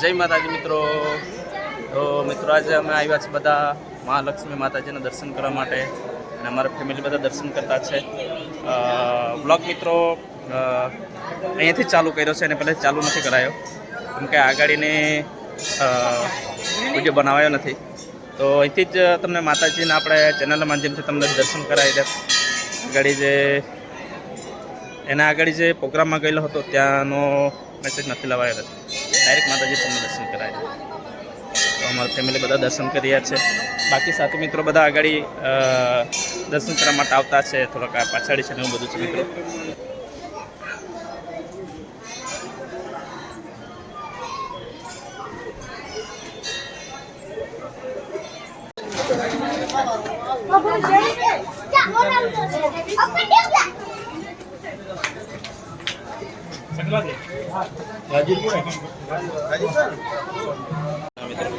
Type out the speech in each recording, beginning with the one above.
જય માતાજી મિત્રો. તો મિત્રો આજે અમે આવ્યા છીએ બધા મહાલક્ષ્મી માતાજીના દર્શન કરવા માટે અને અમારા ફેમિલી બધા દર્શન કરતા છે. બ્લોગ મિત્રો અહીંયાથી ચાલુ કર્યો છે અને પહેલાં ચાલુ નથી કરાયો કેમ કે આગાડીને વિડીયો બનાવાયો નથી. તો અહીંથી જ તમને માતાજીના આપણે ચેનલના માધ્યમથી તમને દર્શન કરાવી દે. આગળ જે એના આગળ જે પ્રોગ્રામમાં ગયેલો હતો ત્યાંનો મેસેજ નથી લવાયેલો, ડાયરેક્ટ માતાજી તમને દર્શન કરાવી. તો અમારા ફેમિલી બધા દર્શન કરી રહ્યા છે. બાકી સાથી મિત્રો બધા આગળ દર્શન કરવા માટે આવતા છે. થોડાક પાછળ છે ને એવું બધું છે મિત્રો.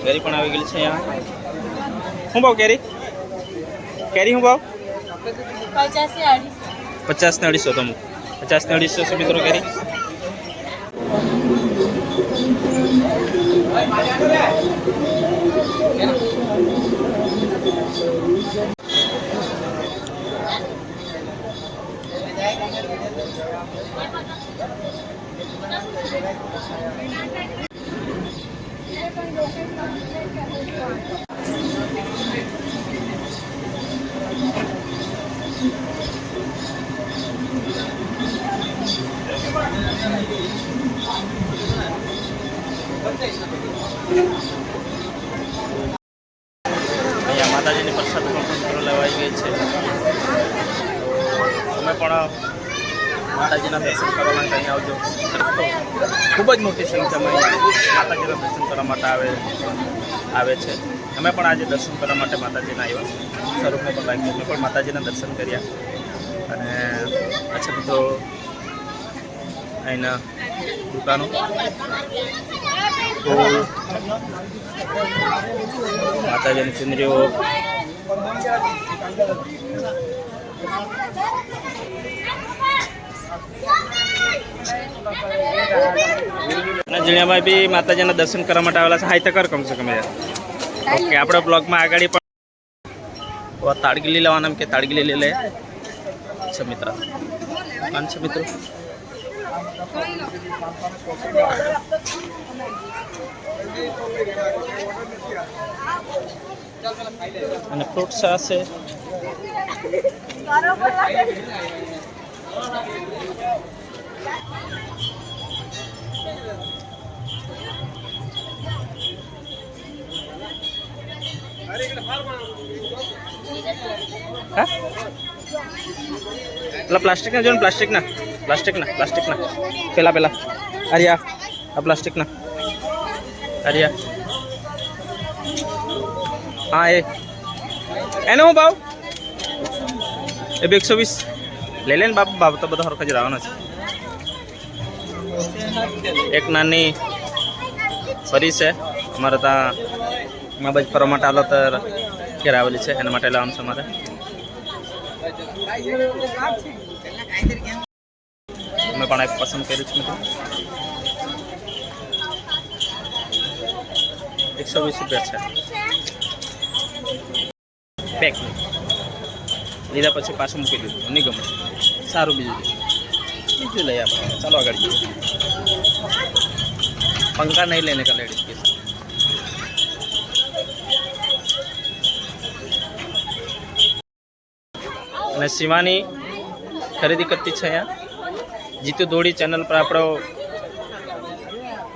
કેરી પણ આવી ગયેલી છે અહીંયા. શું ભાવ કેરી? કેરી શું ભાવ? 50 ને 250. તો 50 ને 250 છે મિત્રો કેરી. અહીંયા માતાજીની પ્રસાદ પણ લેવાઈ ગઈ છે. તમે પણ માતાજીના દર્શન કરવા માટે અહીં આવજો. ખૂબ જ મોટી સંખ્યામાં માતાજીના દર્શન કરવા માટે આવે છે. અમે પણ આજે દર્શન કરવા માટે માતાજીના આવ્યા. સ્વરૂપને પણ લાગ્યું, અમે પણ માતાજીના દર્શન કર્યા. અને અચ્છા મિત્રો અહીંના દુકાનો માતાજીની ચુંદરીઓ, અને જીણિયાભાઈ બી માતાજીના દર્શન કરવા માટે આવેલા છે. હાઈ તો કર કમસે કમ યાર. ઓકે, આપણા બ્લોગમાં આગળ પણ તાડગીલી લેવાના કે તાડગીલી લે છે મિત્ર. કાન છે મિત્રો. અને ફ્રૂટ સાસ છે. પેલા પ્લાસ્ટિકના જો ને, પ્લાસ્ટિકના પેલા અરિયા આ પ્લાસ્ટિકના અરિયા. હા એનો હું ભાવ? એ 120 લઈ લે ને બાપુ. ભાવ તો બધો સરખો જ રહેવાનો છે. એક નાની ફરી છે અમારે ત્યાં માં બાજુ ફરવા માટે આલો તો ઘેર આવેલી છે, એના માટે લાવવાનું છે અમારે. અમે પણ એક પસંદ કર્યું છે મિત્રો. 120 રૂપિયા છે પેક. લીધા પછી પાછું મૂકી દીધું, નહીં ગમે. સારું બીજું લઈ આપણે. ચાલો આગળ જઈએ. પંખા નહીં લઈને કે લેડીઝ કે અને શિવાની ખરીદી કરતી છે અહીંયા. જીતુ દોડી ચેનલ પર આપણો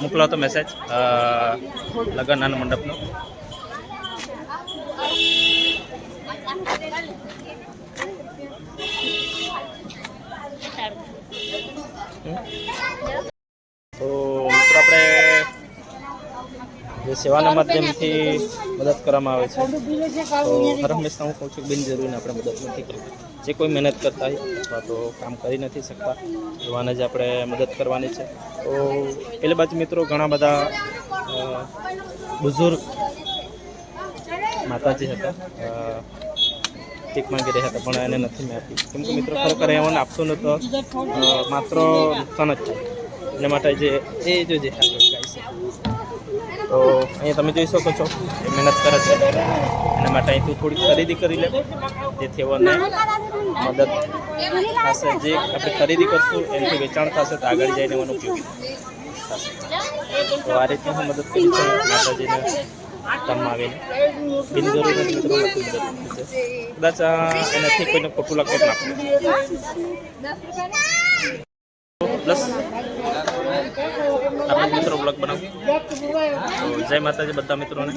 મોકલો હતો મેસેજ લગ્નના મંડપનો. તો મિત્રો આપણે જે સેવાના માધ્યમથી મદદ કરવામાં આવે છે, તો હર હંમેશા હું કહું છું કે બિનજરૂરીને આપણે મદદ નથી કરવી. જે કોઈ મહેનત કરતા હોય અથવા તો કામ કરી નથી શકતા એવાને જ આપણે મદદ કરવાની છે. તો પેલી બાજુ મિત્રો ઘણા બધા બુઝુર્ગ માતાજી હતા, ભીખ માંગી રહ્યા હતા, પણ એને નથી મેં આપી. કેમ કે મિત્રો ખરેખર એવાને આપતો નહોતો, માત્ર નુકસાન જ થાય. એના માટે જે એ જો જે ગાય છે તો અહીંયા તમે જોઈ શકો છો એ મહેનત કરે છે, એના માટે અહીંથી થોડી ખરીદી કરી લે જેથી એઓને મદદ થશે. જે આપણે ખરીદી કરશું એનાથી વેચાણ થશે તો આગળ જઈને એનો ઉપયોગી થશે. તો આ રીતની હું મદદ કરી છે માતાજીને કામમાં આવીને. બિનજરૂરી મિત્રો નથી મદદ છે, કદાચ એનાથી કોઈને ખોટું લાગે ના પડે. પ્લસ આપણે મિત્રો બ્લોગ બનાવું. તો જય માતાજી બધા મિત્રોને.